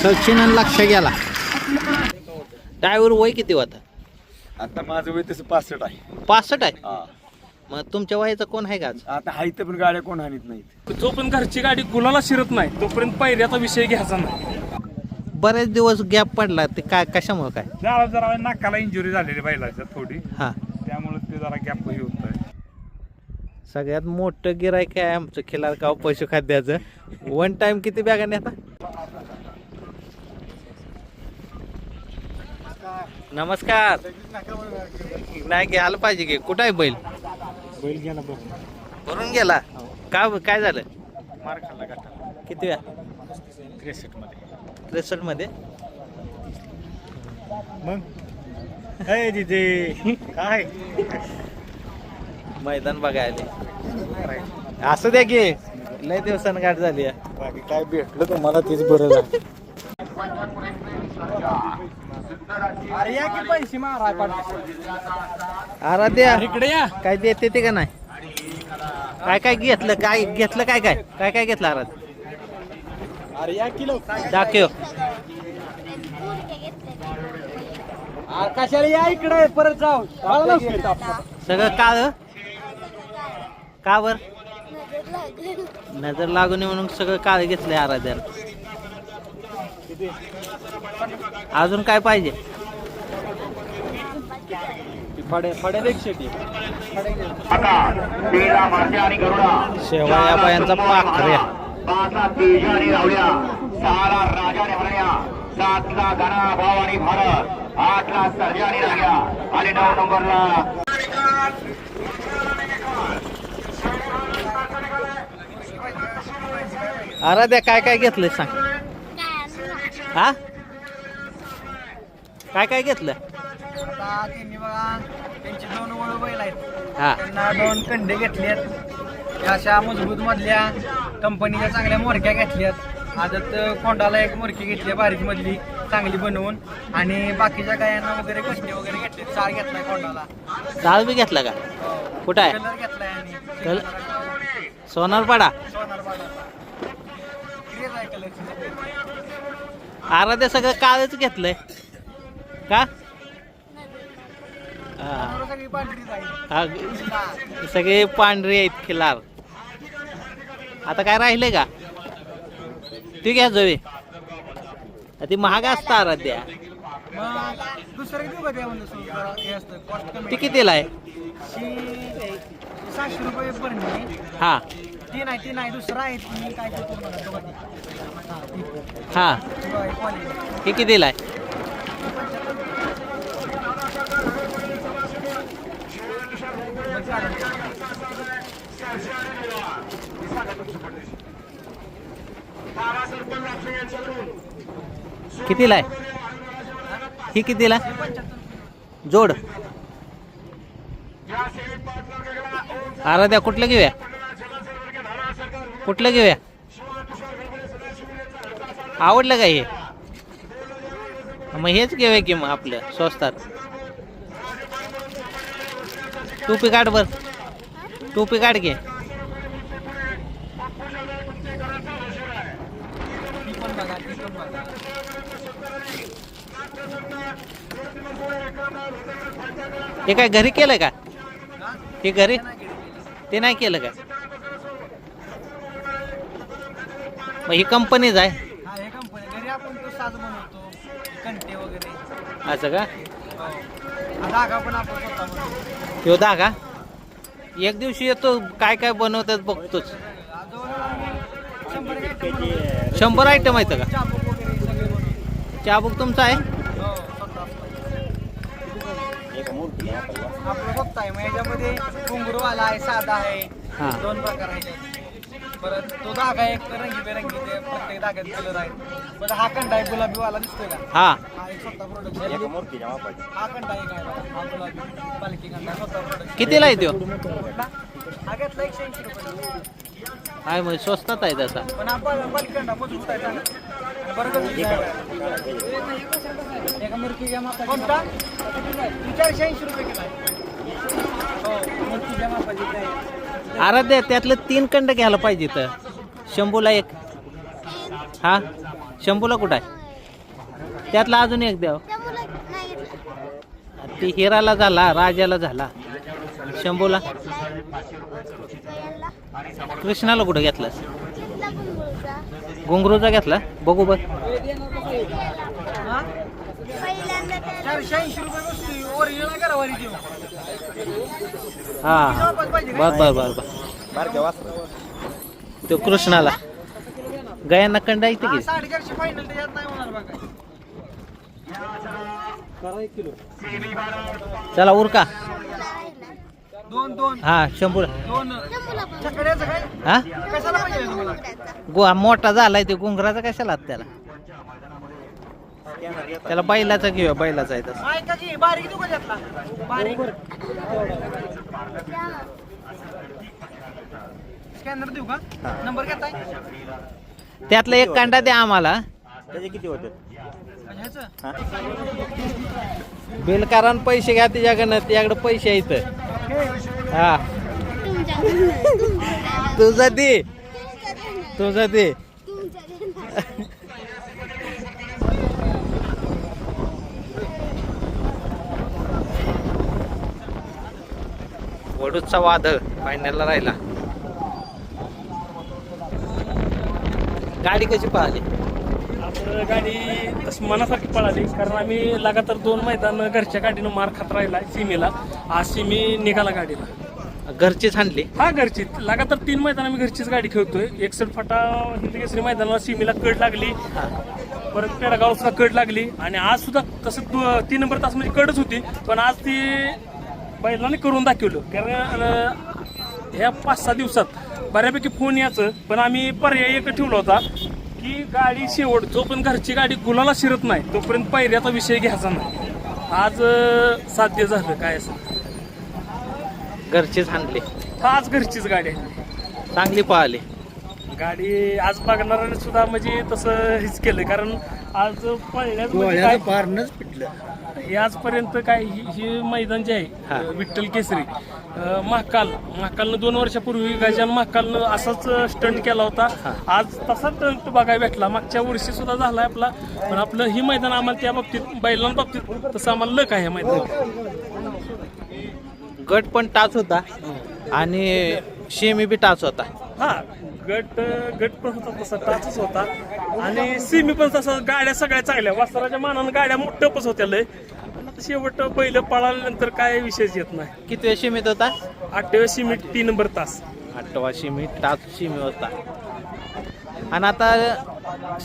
सचिन लक्ष गेला. ड्रायव्हर वय किती होता? आता माझं वय तसं 65 आहे. 65 आहे. हा. मग तुमच्या वयाचा कोण आहे का आज? आता हायत पण गाड्या कोण आणत नाहीत. जो पण घरची गाडी गुलाला शिरत नाही तोपर्यंत पायऱ्याचा विषय घ्यायचा नाही. बरेच दिवस गॅप पडला ते काय कशामुळे काय? जरा नाकाला इंजुरी झालेली बैलाच्या थोडी, हा, त्यामुळे ते जरा गॅप होत आहे. सगळ्यात मोठं गिरायक आहे आमचं खिलारगाव पशुखाद्याचं. वन टाइम किती बॅगा नेता? नमस्कार. नाही घ्यायला पाहिजे की. कुठं आहे बैल? बैल गेला भरून गेला. काय झालं? मार खाल्ला गाठाला किती वेळा? 63 मध्ये. 63 मध्ये. मग काय तिथे काय मैदान बघायला असं द्या की. लय दिवसानं गाठ झाली आहे. बाकी काय भेटलं तुम्हाला तेच बरं झालं. आराध्या इकडे या. काय देते ते का नाही? काय घेतलं? काय घेतलं? काय घेतलं आराध्या? अरे या किलो दाखव. कशाला या इकडे परत जाऊ. सगळं काळ का बर? नजर लागू नये म्हणून सगळं काळ घेतलंय आराध्याला. अजून काय पाहिजे? शेवा या बायांचा पाखऱ्या. आराध्या काय घेतलंय सांग. हा, काय घेतलं? आता त्यांनी बघा त्यांची 2 वळू बैल आहेत. हा, त्यांना 2 कंडे घेतलेत. त्या अशा मजबूत मधल्या कंपनीच्या चांगल्या मोरक्या घेतल्यात. आदत कोंडाला एक मोरकी घेतली बारीक मधली चांगली बनवून. आणि बाकीच्या गायांना वगैरे कष्टे वगैरे घेतले. 4 घेतलाय कोंडाला. डाळ बी घेतला का? कुठं आहे? कलर घेतलाय आणि सोनारपाडा. सोनारपाडा क्रेज आहे कलरची. आराध्या सगळं काळच घेतलंय का? हा. सगळी पांढरीच आहे. हा, सगळे पांढरे आहेत खिलार. आता काय राहिले का? ती घ्या जवे. ती महाग असतं आराध्या. मग दुसरं देऊ का द्या म्हणलं हे असतं कॉस्ट ती कमी. कितीला आहे? 700 रुपये भरणे. हा ती नाही दुसरा आहे. ती काय करतो बघा ती. हा, क्वालिटी हे कितीला आहे? कितीला आहे ही? कितीला जोड? आराध्या कुठलं घेऊया? कुठलं घेऊया? आवडलं का हे? मग हेच घेऊया की मग आपलं स्वस्तात. टोपी काढ बर. टोपी काढ घे. हे काय घरी केलं का? हे घरी ते नाही केलं का? मग ही कंपनीच आहे. हा हे कंपनी घरी आपण तो साज बनवतो कंटे वगैरे. असं का? हा धागा पण आपण स्वतः बनवतो. ह्यो धागा एक दिवशी येतो. काय बनवतात बघतोच. 100 आयटम आहेत का? चाबूक वगैरे सगळे बनवतो. चाबूक तुमचा आहे? हो स्वतः. आपलं बघताय मग याच्यामध्ये घुंगरूवाला आहे, साधा आहे. हा. 2 प्रकार आहेत. परत तो धागा एक रंगीबेरंगी ते प्रत्येक धाग्यात कलर आहे. परत हा कंडा आहे गुलाबीवाला दिसतोय का? हा, हा एक स्वतः प्रोडक्ट. हा कंडा एक आहे बघा. हा गुलाबी पालखी कंडा स्वतः प्रोडक्ट. कितीला आहे त्यो? हा घेतला 180 रुपये. आहे मग स्वस्तात आहे तसा. पण हा पालखी कंडा मजबूत आहे चांगला. बरं एका मुर्कीच्या मापाची. कोणता? 480 रुपये किलो आहे. हो मुर्कीच्या मापाची काय. आराध्या त्यातलं 3 कंड घ्यायला पाहिजे तर. शंभूला एक. हा, शंभूला कुठं आहे? त्यातला अजून एक द्याव. ती हिराला झाला, राजाला झाला, शंभूला. कृष्णाला कुठं घेतलास? घुंगरूचा घेतला. बघू बघ. 480 रुपये वस्तू ओरिजिनल करा वारी देऊ. हा बर बर बर बर. बारक्या वासरा. तो कृष्णाला गयांना कंडा येते की. 450 फायनल त्याच्यात नाही होणार बघा. चला उरका. 2 हा शंभूला. 2 चकड्याचं काय हा कशाला पाहिजे तुम्हाला? मोठा झालाय ते घुंगराचा कशाला त्याला. त्याला बैलाचा घेऊया. बैलाचा आहे तसं. ऐका की बारीक देऊ का त्यातला? बारीक स्कॅनर देऊ का? नंबर घेताय त्यातला एक कांडा द्या आम्हाला. त्याचे किती होते? ह्याचं बिलकारान पैसे घ्या त्याच्याकडनं. त्याकडे पैसे आहेत. हा तुझं दे. तुझं दे. वडूचा वादळ फायनलला राहिला. गाडी कशी पाहिली? आपलं गाडी तशी मनासारखी पळाली, कारण आम्ही लगातार 2 मैदान घरच्या गाडीनं मार खात राहिला सीमेला. आज सीमी निघाला गाडीला. घरचीच आणली. हा घरची. लगातार 3 मैदान आम्ही घरचीच गाडी खेळतोय. 61 फाटा हिंद केसरी मैदानाला सीमेला कड लागली, परत पेडगावला कड लागली, आणि आज सुद्धा तसं 3 नंबर तास म्हणजे कडच होती. पण आज ती बैलांनी करून दाखवलं. कारण ह्या 5-6 दिवसात बऱ्यापैकी फोन यायचं, पण आम्ही पर्याय एक ठेवला होता की गाडी शेवट जोपर्यंत घरची गाडी गुलाला शिरत नाही तोपर्यंत पायऱ्याचा विषय घ्यायचा नाही. आज साध्य झालं. काय असं घरचीच आणली. आज घरचीच गाडी आहे. चांगली पाहिली गाडी. आज बघणाऱ्याने सुद्धा म्हणजे तसं हेच केलं, कारण आज पळण्यात म्हणजे काय पारणच पिटलं. हे आजपर्यंत काय हे मैदान जे हा. आहे विठ्ठल केसरी महाकालनं 2 वर्षापूर्वी गजान महाकालनं असाच स्टंट केला होता. आज तसा स्टंट बघायला भेटला. मागच्या वर्षी सुद्धा झालाय आपला. पण आपलं ही मैदान आम्हाला त्या बाबतीत बैलांबाबतीत तसं आम्हाला लक आहे मैदान. गट पण टाच होता आणि शेमी बी टाच होता. हा गट पण होता तसा टाचच होता, आणि सीमी पण तसा. गाड्या सगळ्या चांगल्या वासराच्या मानानं गाड्या टपच होत्या लय. शेवट बैल पळाल्यानंतर काय विषयच येत नाही. किती वेळ शिमीत होता? 8व्या सीमीत 3 नंबर तास. 8वा शिमी टाच शिमी होता. आणि आता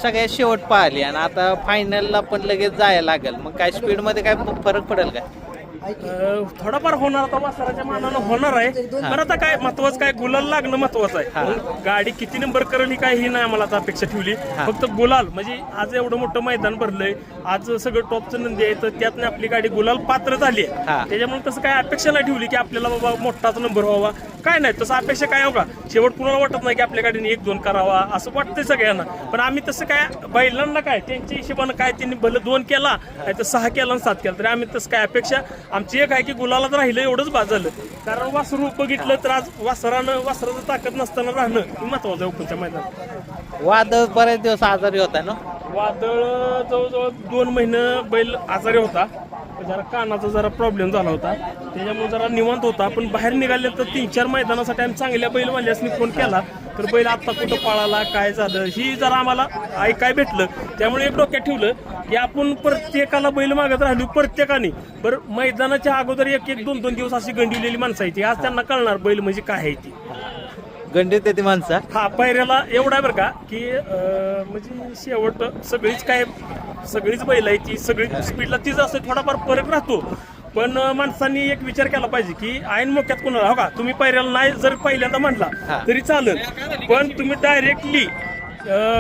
सगळ्यात शेवट पाहिली आणि आता फायनलला पण लगेच जायला लागेल. मग काय स्पीड मध्ये काय फरक पडेल का? थोडाफार होणार आता वासराच्या मानानं होणार आहे. पण आता काय महत्वाचं काय गुलाल लागणं महत्वाचं आहे. गाडी किती नंबर करेल ही काय ही नाही आम्हाला आता अपेक्षा ठेवली. फक्त गुलाल म्हणजे आज एवढं मोठं मैदान भरलंय, आज सगळं टॉपचं नंदी आहे, तर त्यातनं आपली गाडी गुलाल पात्र झाली आहे. त्याच्यामुळे तसं काय अपेक्षा नाही ठेवली की आपल्याला बाबा मोठाच नंबर व्हावा. काय नाही तसं अपेक्षा काय हो का. शेवट कुणाला वाटत नाही की आपल्या गाडीने 1-2 करावा असं वाटतंय सगळ्यांना. पण आम्ही तसं काय बैलांना काय त्यांच्या हिशोबानं काय त्यांनी भलं 2 केला नाही तर 6 केला आणि 7 केला तरी आम्ही तसं काय अपेक्षा आमची एक आहे की गुलालात राहिलं एवढंच बाद झालं. कारण वासरू बघितलं तर आज वासराचं ताकद नसताना राहणं महत्वाचं आहे ओपनच्या मैदानात. वादळ बरेच दिवस आजारी होता ना. वादळ जवळजवळ 2 महिने बैल आजारी होता. जरा कानाचा जरा प्रॉब्लेम झाला होता, त्याच्यामुळे जरा निवांत होता. पण बाहेर निघाले तर 3-4 मैदानासाठी आम्ही चांगल्या बैल वाल्यासनी फोन केला, तर बैल आता कुठं पळाला काय झालं ही जरा आम्हाला ऐकाय भेटलं. त्यामुळे एक डोक्यात ठेवलं की आपण प्रत्येकाला बैल मागत राहिलो. प्रत्येकाने बरं मैदानाच्या अगोदर 1-2 दिवस अशी गंडीवलेली माणसं आहे ती. आज त्यांना कळणार बैल म्हणजे काय आहे ती. गंडीत येते माणसा. हा पायऱ्याला एवढा आहे बरं का की म्हणजे शेवट सगळीच बैल आहे ती. सगळी स्पीडला तीच असते. थोडाफार फरक राहतो. पण माणसांनी एक विचार केला पाहिजे की ऐन मोक्यात कोणाला हो का तुम्ही पायऱ्याला नाही जर पहिल्यांदा म्हटला तरी चालेल, पण तुम्ही डायरेक्टली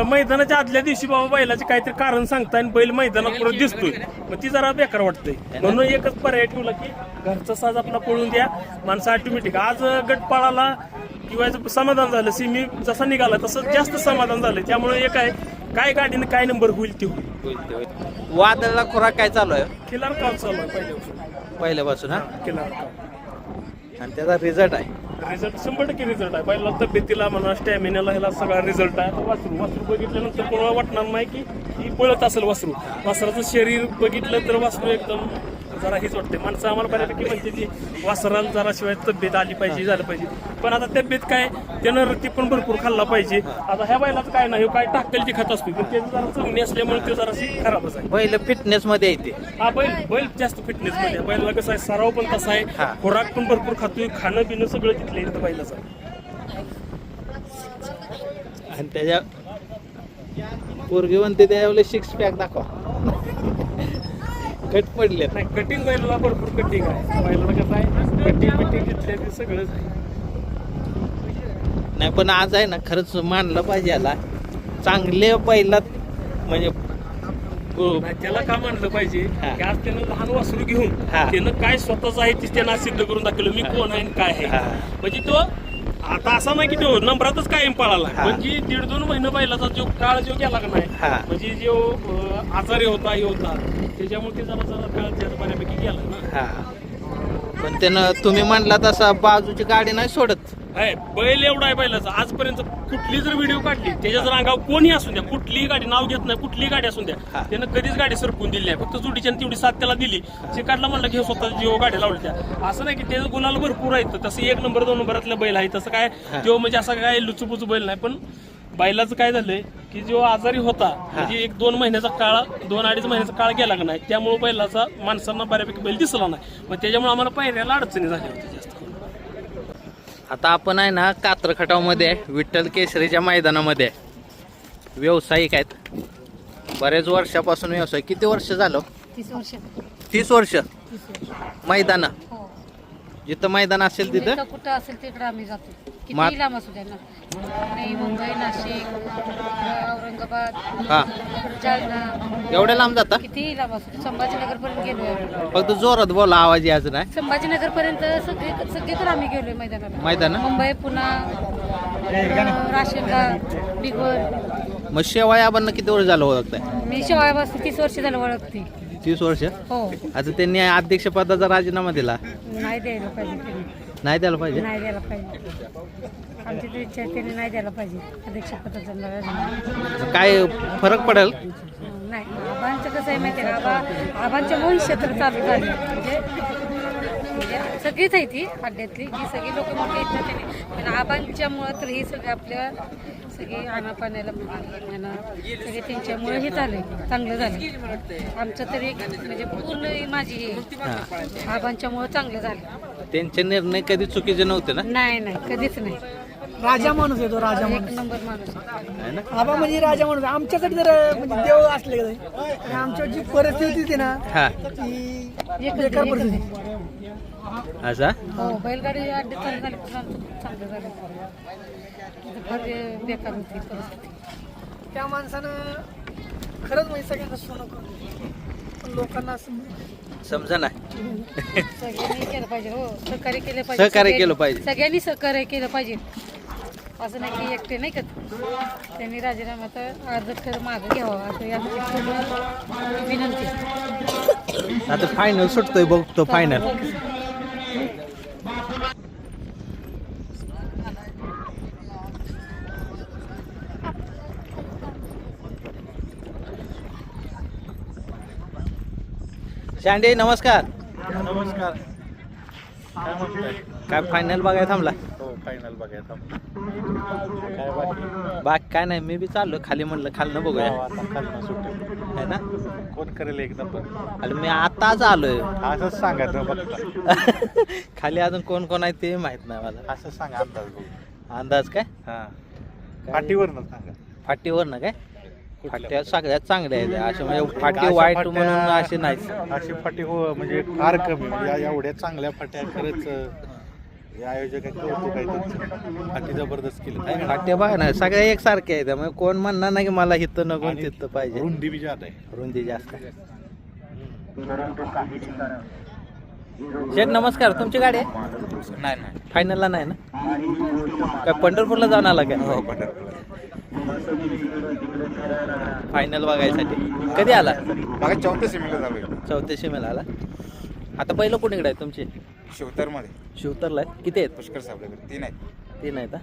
मैदानाच्या आदल्या दिवशी बाबा बैलाचे काहीतरी कारण सांगता आणि बैल मैदानात परत दिसतोय, मग ती जरा बेकार वाटतंय. म्हणून एकच पर्याय ठेवला की घरचा साज आपला पळून द्या. माणसं ऑटोमॅटिक आज गटपाळाला किंवा समाधान झालं. सिमी जसा निघाला तसं जास्त समाधान झालं. त्यामुळे एक आहे काय गाडीने काय नंबर होईल ते होईल. वादळला खुराक काय चालू आहे? खिलार काल चालू आहे पहिल्यापासून. पहिल्यापासून. हा खिलार काल आणि त्याचा रिझल्ट आहे. रिझल्ट 100% रिझल्ट आहे. पहिला तब्येतीला म्हणा, स्टॅमिनाला ह्याला सगळा रिझल्ट आहे. वासरू बघितल्यानंतर कोणाला वाटणार नाही की ही पळत असेल वासरू. वासराचं शरीर बघितलं तर वासरू एकदम जरा हेच वाटते. माणसं आम्हाला बऱ्यापैकी म्हणते की वासराला जरा शिवाय तब्येत आली पाहिजे, झालं पाहिजे. पण आता तब्येत काय, त्यानं रत्ती पण भरपूर खाल्ला पाहिजे. आता ह्या बैलाचं काय नाही, काय टाकल ती खात असतो, पण त्याचं जरा चवणी असल्यामुळे ते जराशी खराबच आहे. बैल फिटनेस मध्ये येते. हा बैल जास्त फिटनेस मध्ये. बैलाला कसं आहे, सराव पण तसा आहे, खुराक पण भरपूर खातोय, खाणं पिणं सगळं तिथलं इथं बैलाचं आहे. आणि त्याच्या पोरगी म्हणते त्याच्यावर 6 पॅक दाखवा. कट पडले. नाही, कटिंग बैलाला भरपूर कटिंग आहे. बैलाला कसं आहे, कटिंग बिटिंग घेतल्या ते सगळंच आहे. नाही पण आज आहे ना, खरंच मानलं पाहिजे याला. चांगले बैलात म्हणजे नाही, त्याला का मानलं पाहिजे हा. की आज त्यानं लहान वासरू घेऊन हा. त्यानं काय स्वतःच आहे ते त्यानं आज सिद्ध करून दाखवलं, मी कोण आहे आणि काय आहे. हा. म्हणजे तो आता असा नाही की तो नंबरातच कायम पळाला. हा. म्हणजे 1.5-2 महिने बैलाचा जो काळ जो गेला का नाही, हा. म्हणजे जो आजारी होता हे होता, त्याच्यामुळे ते जरा काळ त्याचा बऱ्यापैकी गेला ना. हा. पण त्यानं तुम्ही म्हणला तसा बाजूची गाडी नाही सोडत. आहे बैल एवढा आहे बैलाचा. आजपर्यंत कुठली जर व्हिडिओ काढली त्याच्या जर अंगावर कोणी असू द्या, कुठलीही गाडी नाव घेत नाही, कुठलीही गाडी असू द्या, हा. त्यानं कधीच गाडी सरकून दिली नाही. फक्त जोडीच्या तेवढी साथ त्याला दिली, चिकाडला म्हणलं घेऊ स्वतः जीव गाडी लावली त्या. असं नाही की त्याचं गुलाल भरपूर आहे, तसं 1 नंबर 2 नंबरातला बैल आहे. तसं काय तो म्हणजे असा काय लुचुपुचू बैल नाही. पण बैलाचं काय झालंय की जो आजारी होता, म्हणजे 1-2 महिन्याचा काळ, 2-2.5 महिन्याचा काळ गेला का नाही, त्यामुळे बैलाचा माणसांना बऱ्यापैकी बैल दिसला नाही. मग त्याच्यामुळे आम्हाला पायऱ्याला अडचणी झाल्या होत्या जास्त. आता आपण आहे ना कात्रखटावमध्ये विठ्ठल केसरीच्या मैदानामध्ये व्यावसायिक आहेत. बरेच वर्षापासून व्यवसाय. किती वर्ष झालं? 30 वर्ष. 30 वर्ष 30 वर्ष. मैदान. हो. जिथं मैदान असेल तिथं जिथं कुठं असेल तिकडं आम्ही जातो. मा- किती लांब असू द्या ना. पुणे, मुंबई, नाशिक, औरंगाबाद, हा. जालना, एवढ्या लांब जाता? कितीही लांब असू दे. संभाजीनगर पर्यंत गेलोय. फक्त जोरात बोला, आवाज यायचा नाही. संभाजीनगर पर्यंत सगळीकडे आम्ही गेलोय मैदानाला. मैदान? मुंबई, पुणे, राशीनला, बिगवर. मग शेवाय आपण किती वर्ष झालं ओळखताय? मी शेवाळ्यापासून 30 वर्ष झालं ओळखते. 30 वर्ष. हो. आता त्यांनी अध्यक्षपदाचा राजीनामा दिला. नाही द्यायला पाहिजे त्यांनी. नाही द्यायला पाहिजे. नाही द्यायला पाहिजे. आमची तर इच्छा आहे त्यांनी नाही द्यायला पाहिजे अध्यक्षपदाचा राजीनामा. काय फरक पडेल? नाही, आबांचं कसं आहे माहिती आहे ना, आबांच्या भविष्यात चालू झाले. म्हणजे सगळीच आहे ती अड्ड्यातली जी सगळी लोक मोठी आहेत ना, त्यांनी पण आबांच्यामुळं तर ही सगळी आपल्या सगळी आणापाण्याला म्हणा सगळे त्यांच्यामुळे हे झालं चांगलं झालं. आमचं तरी म्हणजे पूर्ण माझी हे आबांच्यामुळं चांगलं झालं. त्यांचे निर्णय कधी चुकीचे नव्हते ना? नाही नाही, कधीच नाही. राजा माणूस येतो, राजा एक माणूस. नंबर माणूस. आहे ना? आबा म्हणजे राजा माणूस. आमच्यासाठी जर म्हणजे देव असले का नाही, आणि आमच्या जी परिस्थिती होती ना, हा. ती एकच बेकार एकच. परिस्थिती. असा. हो, बैलगाडी अड्डे चालू झाले पण आमचं खूप चांगलं झालं. इथं फार बेकार होती परिस्थिती. त्या माणसानं खरंच म्हणजे सगळ्यांना सोनं करून, पण लोकांना असं समजा ना. सगळ्यांनी केलं पाहिजे. हो, सहकार्य केलं पाहिजे. सहकार्य केलं पाहिजे. सगळ्यांनी सहकार्य केलं पाहिजे. असं नाही की एकटे नाही का त्यांनी राजीनाम्याचा अर्ज खरं मागं घ्यावा असं आमची पूर्ण विनंती. आता फायनल सुटतोय, बघतो फायनल. शांडे नमस्कार. नमस्कार. काय फायनल बघायला थांबला? हो, फायनल बघायचा. काय बाकी? बाग काय नाही, मी बी चाललो खाली, म्हणलं खालनं बघूया. आता खालनं सुट्टी है ना? कोण करेल एक नंबर? अरे मी आताच आलोय. असंच सांगा न बघता. खाली अजून कोण कोण आहे ते माहित नाही मला. असं सांगा अंदाज बघू. अंदाज काय? हा, फाटीवरनं सांगा. फाटीवर ना काय? फाट्या सगळ्यात चांगल्या आहेत असे, म्हणजे फाटी अशा वाईट फाट्या- म्हणून असे नाही. अशी फाटी हो म्हणजे फार कमी. म्हणजे एवढ्या चांगल्या फाट्या खरंच हे आयोजक कौतुक आहे त्यांचं. फाटी जबरदस्त केली आहे ना. फाट्या बघा ना, सगळ्या एकसारख्या आहेत. त्यामुळे कोण म्हणणार नाही की मला इथं नको आणि तिथं पाहिजे. रुंदी बी जात आहे. रुंदी जास्त आहे. शेठ नमस्कार. तुमची गाडी आहे? नाही. फायनलला नाही ना? काय पंढरपूरला जाऊन आला काय? हो, पंढरपूर. फायनल बघायसाठी कधी आला? बघा 34 सीमेला जावे. 34 मेला आला. आता पहिलं कोणीकडे आहे तुमची? शिवतरमध्ये शिवतरला आहे. किती आहेत? पुष्कर साहेबल्याकडे 3 आहेत. 3 आहेत हा?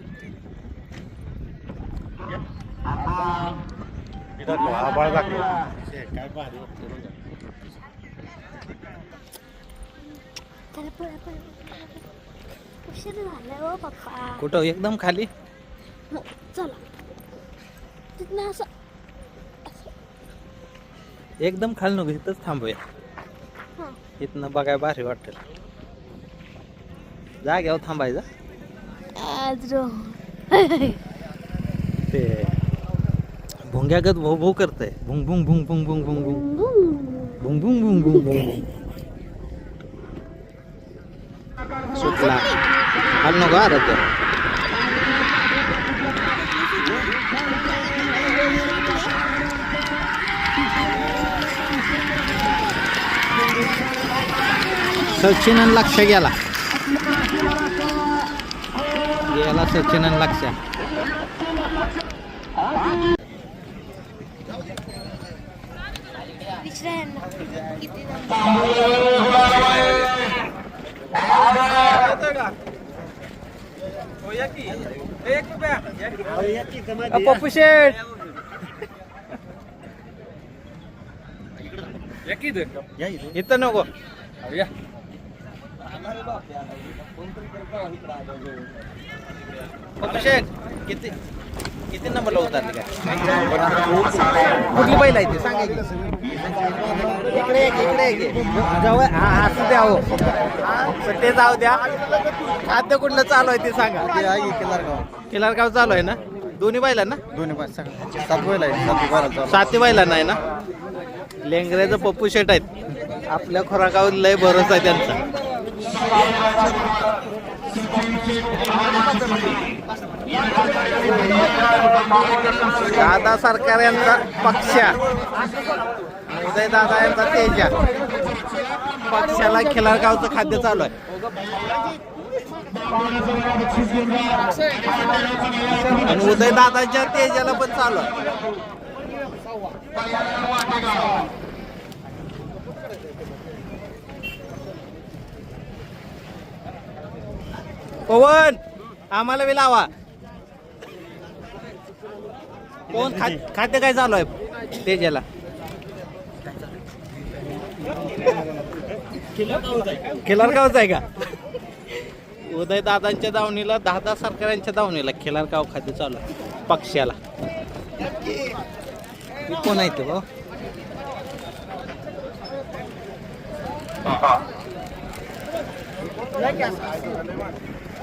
आबाळ दाखव काय भारी वाटतं बघा. उशीर झाला हो पप्पा. कुठं? एकदम खाली. हो, चला तिथनं असं एकदम खाली नको, इथंच थांबूया. हां. इथनं बघाय भारी वाटेल. जाग्यावर थांबायचं. ते भुंग्यागत भो भो करतंय. भुंग भुंग भुंग भुंग भुंग भुंग भुंग भुंग भुंग भुंग भुंग भुंग. सुटला. खाली नको आराध्य. सचिन आणि लक्ष गेला सचिन आणि लक्ष. किती पप्पू शेठ इथं नको. पप्पू शेठ किती किती नंबरला उतरले काय? कुठली बैल आहे ती सांगा की. इकडे जाऊ. हा असू द्या हो. पण ते जाऊ द्या. खाद्य कुठलं चालू आहे ते सांगा. किल्लारगाव चालू आहे ना? दोन्ही बैला ना? दोन्ही 7 बैल आहे. 7 बैला नाही ना? लेंगऱ्याचं पप्पू शेट आहेत. आपल्या खोराकावर लय भरोसा आहे त्यांचा. दादा सरकार यांचा पक्षा, उदय दादा यांचा तेजा. पक्षाला खिलारगावचं खाद्य चालू आहे. आणि उदय दादाच्या तेजाला पण चालू आहे. पवन आम्हाला बी लावा. कोण खाद्य काय चालू आहे तेजाला? खिलारगावच आहे का? उदय दादांच्या दावणीला, दादा सरकारांच्या दावणीला खिलारगाव खाद्य चालू आहे पक्षाला. कोण आहे ते भाऊ?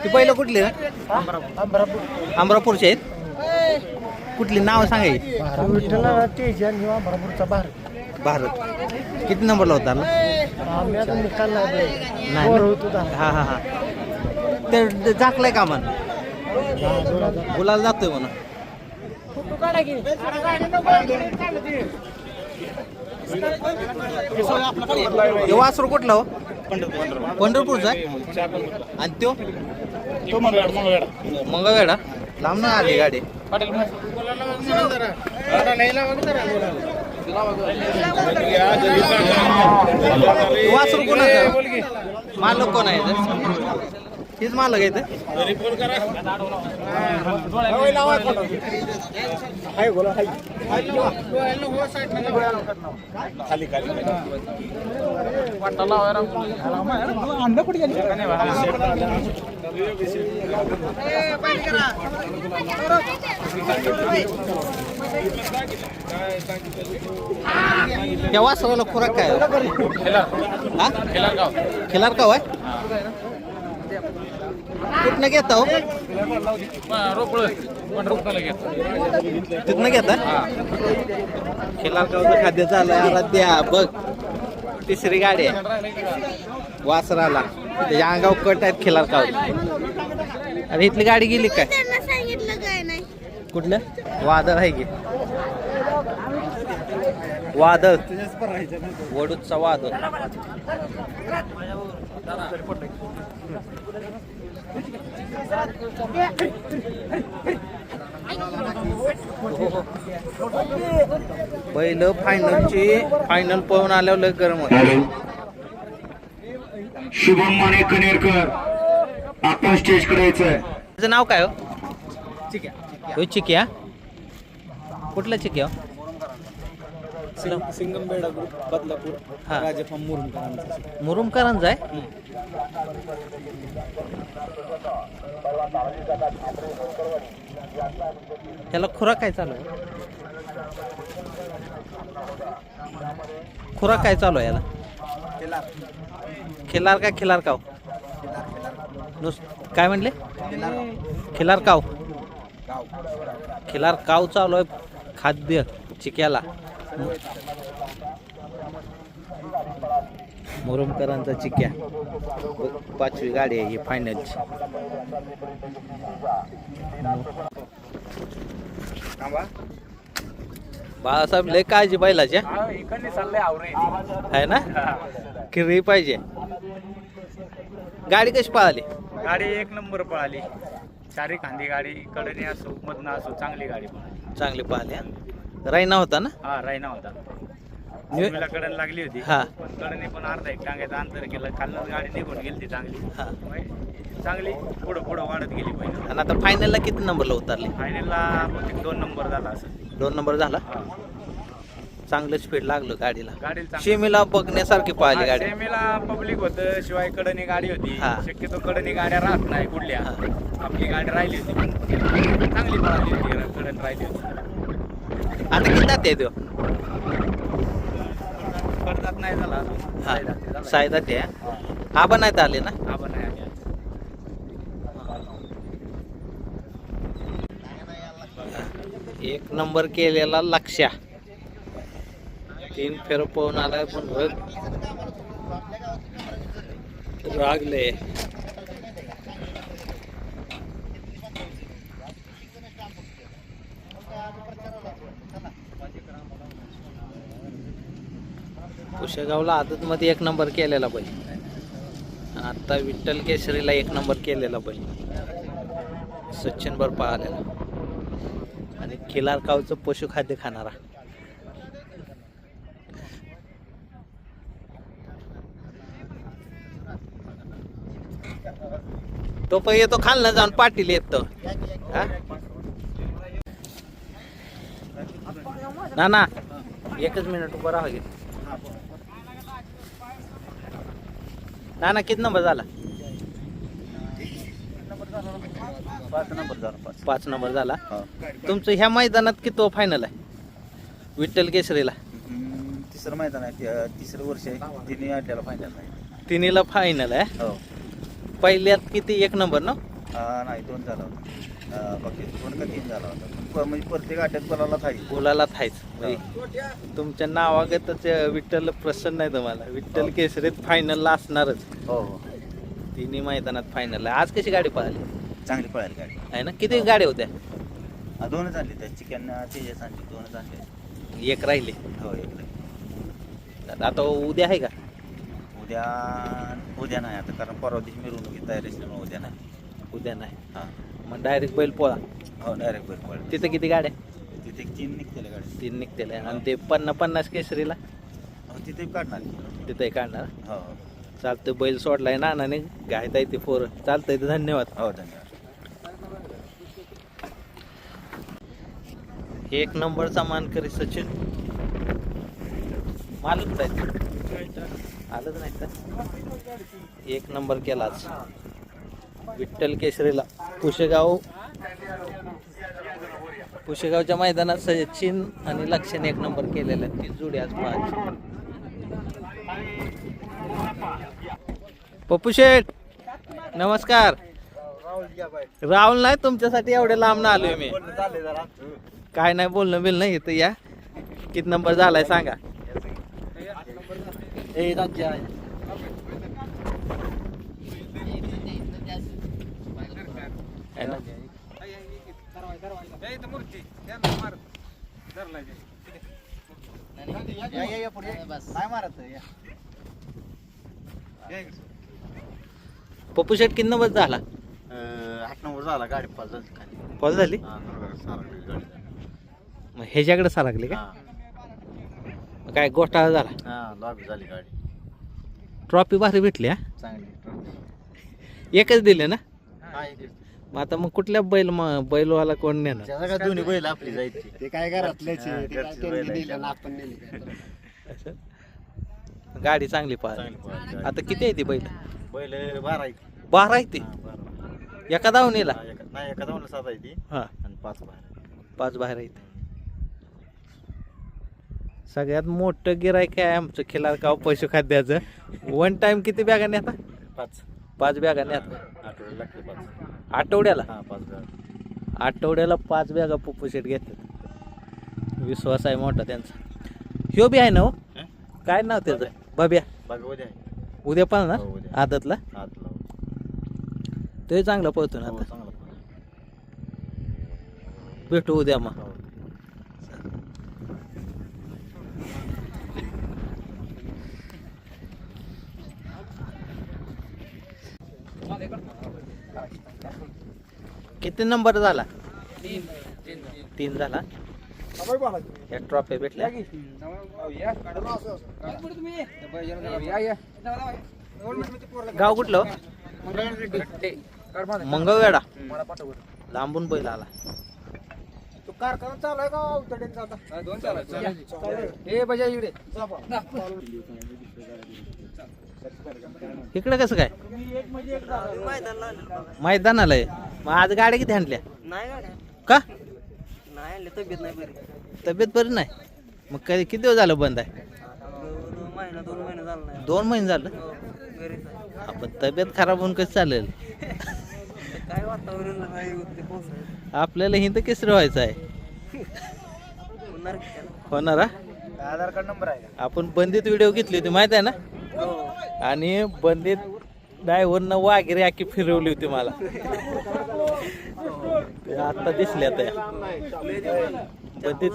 ती पहिलं कुठली ना? अमरापूरचे आहेत. कुठली नाव सांगायची? भारत. किती नंबरला होता ना? हा हा हा. ते झाकलंय का म्हण? गुलाल जातोय म्हणा. वासरू कुठला हो? पंढरपूरचा आहे. आणि तो मंगळवेढा. लांब ना आली गाडी. वासरू कोणाचं? मालक कोण आहे? तीच मालक आहे. त्या वासराला खुराक काय? खिलारगाव आहे. कुठनं घेता हो? तिथनं घेता? खिलारगावचं खाद्य चालू आहे. आराध्या बघ, तिसरी गाडी आहे वासराला. त्याच्या अंगावर कट आहेत खिलारगाव. अरे इथली गाडी गेली काय? सांगितलं काय नाही. कुठलं? वादळ आहे की. वादळ, वडूचा वादळ. पहिलं फायनल पळून आल्यावर लय गरम होत. शुभम माने कनेरकर आपण स्टेजकडे यायचंय. त्याचं नाव काय हो? चिक्या. कुठला चिक्या हो? सिंगमबेडा ग्रुप बदलापूर हा. राजफाम मुरुमकरांचा. मुरुमकरांचा आहे. त्याला खुराक काय चालू आहे? खुराक काय चालू आहे याला? खिलार का खिलार काव? काय म्हणले? खिलार काव. खिलार काव चालू आहे खाद्य चिक्याला. मुरुमकरांचा चिक्या 5वी गाडी आहे ही फायनलची. बाळासाहेब लय काळजी बैलाची आहे ना. किरी पाहिजे. गाडी कशी पळाली? गाडी 1 नंबर पळाली. चारी खांदी गाडी, कडनी असो मधनं असो चांगली गाडी पळाली. चांगली पळाली. रायना होता ना? हा रायना होता. न्यूला कडन लागली होती. हा. पण कडनी पण अर्धा 1 टांग्याचं अंतर केलं. खालनं गाडी निघून गेली ती चांगली. हा. चांगली पुढं वाढत गेली पहिले. आणि आता फायनलला किती नंबरला उतरली? फायनलला बहुतेक 2 नंबर झाला असं. 2 नंबर झाला. हा. चांगलं स्पीड लागलं गाडीला. गाडीला शिमीला बघण्यासारखी पळाली गाडी. सेमीला पब्लिक होतं, शिवाय कडनी गाडी होती. हा. शक्यतो कडनी गाड्या राहत नाही कुठल्या. हा. आपली गाडी राहिली होती पण चांगली पळाली होती. कडन राहिली होती. आता किती जाते तो? कडदात नाही झाला अजून. हा. साईदात झाला. सायदा ते आबा नाही आले ना? आपण नाही आली. 1 नंबर केलेला लक्ष्या 3 फेर पळून आलाय पण रागले. कुशेगावला आदत मध्ये 1 नंबर केलेला बैल. आता विठ्ठल केसरीला 1 नंबर केलेला बैल. सचिन बर पळालेला आणि खिलार कावचं पशुखाद्य खाणारा. तो पण येतो खालनं जाऊन पाटील येतो. ना ना 1च मिनिट उभं राहा. ना ना किती नंबर झाला? 5 नंबर झाला. तुमचं ह्या मैदानात किती फायनल आहे? विठ्ठल केसरीला 3रं मैदान आहे. 3रं वर्ष आहे. 3 अड्ड्याला फायनल आहे. 3ला फायनल आहे. हो. पहिल्यात किती 1 नंबर ना? नाही 2 झाला होता. बाकी 2 का 3 झाला होता. म्हणजे प्रत्येक अड्ड्यात बोलायला थाई. बोलायला थायच. तुमच्या नावागतच विठ्ठल प्रसन्न आहे तुम्हाला. विठ्ठल केसरीत फायनलला असणारच. हो हो. 3 मैदानात फायनल आहे. आज कशी गाडी पळाली? चांगली पळाली गाडी आहे ना. किती गाड्या होत्या? 2च आणली. त्या चिकन तेजस आणली. 2च आणले. 1 राहिली. हो 1. आता उद्या आहे का? उद्या नाही आता, कारण परवा दिवशी मिरवणुकी तयारी असल्यामुळे उद्या नाही. उद्या नाही. हां. मग डायरेक्ट बैल पोळा. हो डायरेक्ट बैल पळाली. तिथं किती गाड्या? तिथे 3 निघतेल्या गाडी. 3 निघतेल्या. आणि ते 50 केसरीला हो तिथे काढणार. तिथे काढणार. हो चालतं. बैल सोडलाय नानाने घायता येते पोरं. चालतंय. धन्यवाद. हो धन्यवाद. 1 नंबरचा मानकरी सचिन मालूच आहे. आलंच नाही तर 1 नंबर केलाच विठ्ठल केसरीला. पुशेगावच्या मैदानात सचिन आणि लक्ष्याने 1 नंबर केलेला. ती जोडी आज पाहायची. पप्पू शेठ नमस्कार. राहुल नाही तुमच्यासाठी एवढे लांब ना आलोय मी. काय नाही बोलणं बिल नाही. इथं या. किती नंबर झालाय सांगा? पप्पू शेट किती नंबर झाला? 8 नंबर झाला. गाडी पास झाली खाली. पास झाली. मग ह्याच्याकडे सारखली का? मग काय घोटाळा झाला? लॉबी झाली गाडी. ट्रॉफी भारी भेटली हा चांगली एकच दिले ना हा, एक- मग आता मग कुठल्या बैलवाला कोण नेणार त्याचा काय दोन्ही बैल आपली जायची ते काय घरातल्याची हा, ते काय घरची त्यांनी बैल आहे. नेलं आणि आपण नेली असं? गाडी चांगली पाहिजे चांगली पळाली. आता किती आहे ती बैल बैल 12 आहेत. 12 आहे ती हा, 12. एका दावणीला हा, नाही एका जाऊन 7 आहे ती हा आणि 5 बाहेर 5 बाहेर आहेत सगळ्यात मोठं गिरायक आहे आमचं खिलार गाव पशु खाद्याचं वन टाइम किती बॅगा नेता 5 बॅगा नेता आठवड्याला लागते 5 आठवड्याला हा 5 बॅग आठवड्याला 5 बॅगा पप्पू शेट घेतात विश्वास आहे मोठा त्यांचा ह्यो बी आहे ना हो हं? काय नाव त्याचं बाब्या बाग उद्या आहे उद्या पण ना हो, उद्या. आदतला हात लावून ते चांगला पळतो ना हो, आता चांगला पळाला. भेटू उद्या मग हो. किती नंबर झाला 3 झाला या ट्रॉफी भेटल्या गाव कुठलं हो? मंगळवेढा लांबून बैल आला कारखाना चालू आहे का उतड्यांचा आता दोन चालू हे बजा इकडे इकडे कसं काय मैदानाला आहे मग आज गाड्या किती आणल्या नाही गाड्या का नाही आणले तब्येत नाही बरी तब्येत बरी नाही मग कधी किती दिवस झालं बंद आहे 2 महिने झाला नाही 2 महिने झालं घरी आपण तब्येत खराब होऊन कसं चालेल काय वातावरण नाही होते पोहोचायचं आपल्याला हिंद केसरी व्हायचं आहे होणार होणार हा? आधार कार्ड नंबर आहे आपण बंदीत व्हिडिओ घेतली होती माहित आहे ना आणि बंदीत ड्रायव्हरनं वाघेरे आखी फिरवली होती मला ते आता दिसले आता बंदीत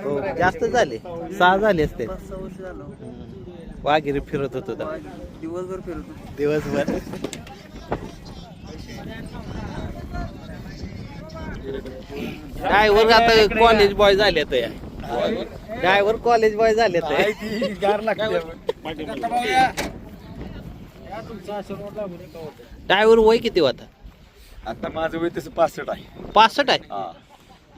हो, जास्त झाले 6 झाले असते 6 वर्ष झालं वाघेरे फिरत होतो तर. दिवसभर फिरतो दिवसभर ड्रायव्हर आता कॉलेज बॉय झाले तर ड्रायव्हर कॉलेज बॉय झाले तर ड्रायव्हर वय किती होता आता माझं वय तसं 65 आहे 65 आहे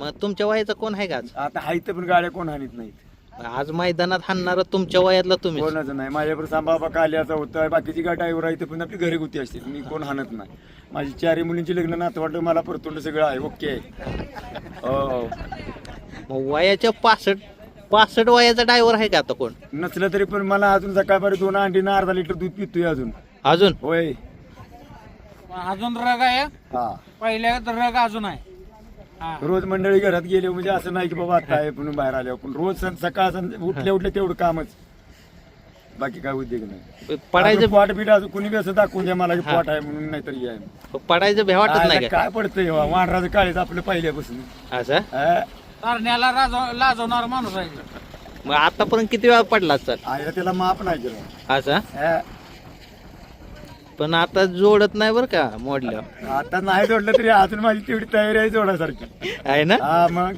मग तुमच्या वयाचा कोण आहे का आज आता हायत पण गाड्या कोण हानीत नाहीत आज मैदानात हाणणार तुमच्या वयातला तुम्ही कोणाचं नाही माझ्यावर सांबाबा काल्याचा होता बाकीची गाडी ड्रायव्हर आहे पण आपली घरगुती असते मी कोण हाणत नाही माझी 4 मुलींची लग्न नातं वाटलं मला परतोंड सगळं आहे ओके हो मग वयाच्या 65 वयाचा ड्रायव्हर आहे का आता कोण नसलं तरी पण मला अजून सकाळपर्यंत 2 अंडी ना अर्धा लिटर दूध पितोय अजून होय अजून रग आहे हा पहिल्या रग अजून आहे रोज मंडळी घरात गेले म्हणजे असं नाही की बाबा आता आहे पण बाहेर आले पण रोज सकाळ उठल्या तेवढं कामच बाकी काय उद्योग नाही पडायचं पोट बीट अजून कुणी बी असं दाखवून द्या मला की पोट आहे म्हणून नाहीतरी आहे पडायचं भ्या वाटत नाही का काय पडतंय वानराचं काळीच आपलं पहिल्यापासून असं तरण्याला लाजवणारा माणूस आहे मग आतापर्यंत किती वेळा पडला सर आईला त्याला माप नाही केलं असं पण आता जोडत नाही बरं का मोडल्या आता नाही जोडलं तरी अजून माझी तेवढी तयारी आहे जोडासारखी आहे ना हा मग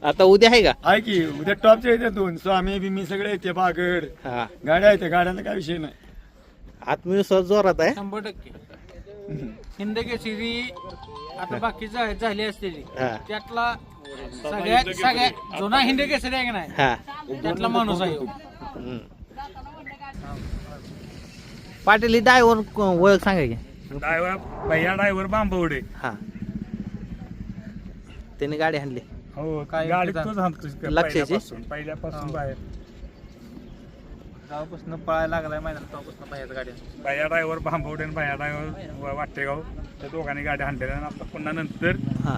आता उद्या आहे का आहे की उद्या टॉपच्या येते 2 स्वामी बिमी सगळे येते बागड हा गाड्या येते गाड्यांचा काय विषय नाही आत्मविश्वास जोरात आहे 100% हिंद केसरी आता बाकी झाली असलेली हा त्यातला सगळ्यात जुना हिंद केसरी आहे की नाही हा त्यातला माणूस आहे हम्म. पाटील ही ड्रायव्हर ओळख सांगा की ड्रायव्हर भैया ड्रायव्हर बांबवडे हा त्याने गाडी आणली हो गाडी तोच हाणतोय लक्षाची? पहिल्यापासून बाहेर गावापासून पळायला लागलाय मैदानात तेव्हापासून बाहेर गाडी भैया ड्रायव्हर बांबवडे आणि भैया ड्रायव्हर वाटेगाव त्या दोघांनी गाडी हाणलेल्या आणि आता पुन्हा नंतर हा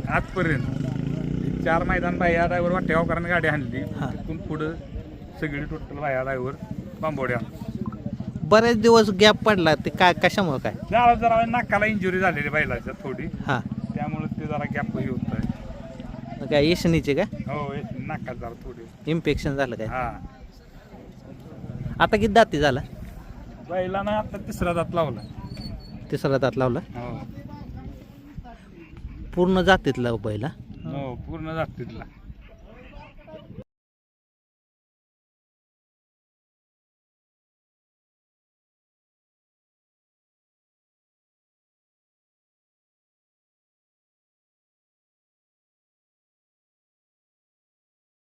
आजपर्यंत 4 मैदान भैया ड्रायव्हर वाटेगावकरांनी गाडी हाणली हा. तिथून पुढं सगळी टोटल भैया ड्रायव्हर बांबवडे बरेच दिवस गॅप पडला ते काय कशामुळे काय जरा नाकाला इंजुरी झालेली बैलाच्या थोडी हा त्यामुळे ते जरा गॅप हे होत आहे मग काय येशनीचे काय हो नाकात जरा थोडी इन्फेक्शन झालं काय हा आता किती दाती झाला बैलानं आता 3रा दात लावला 3रा दात लावला हो पूर्ण जातीतला बैला हो पूर्ण जातीतला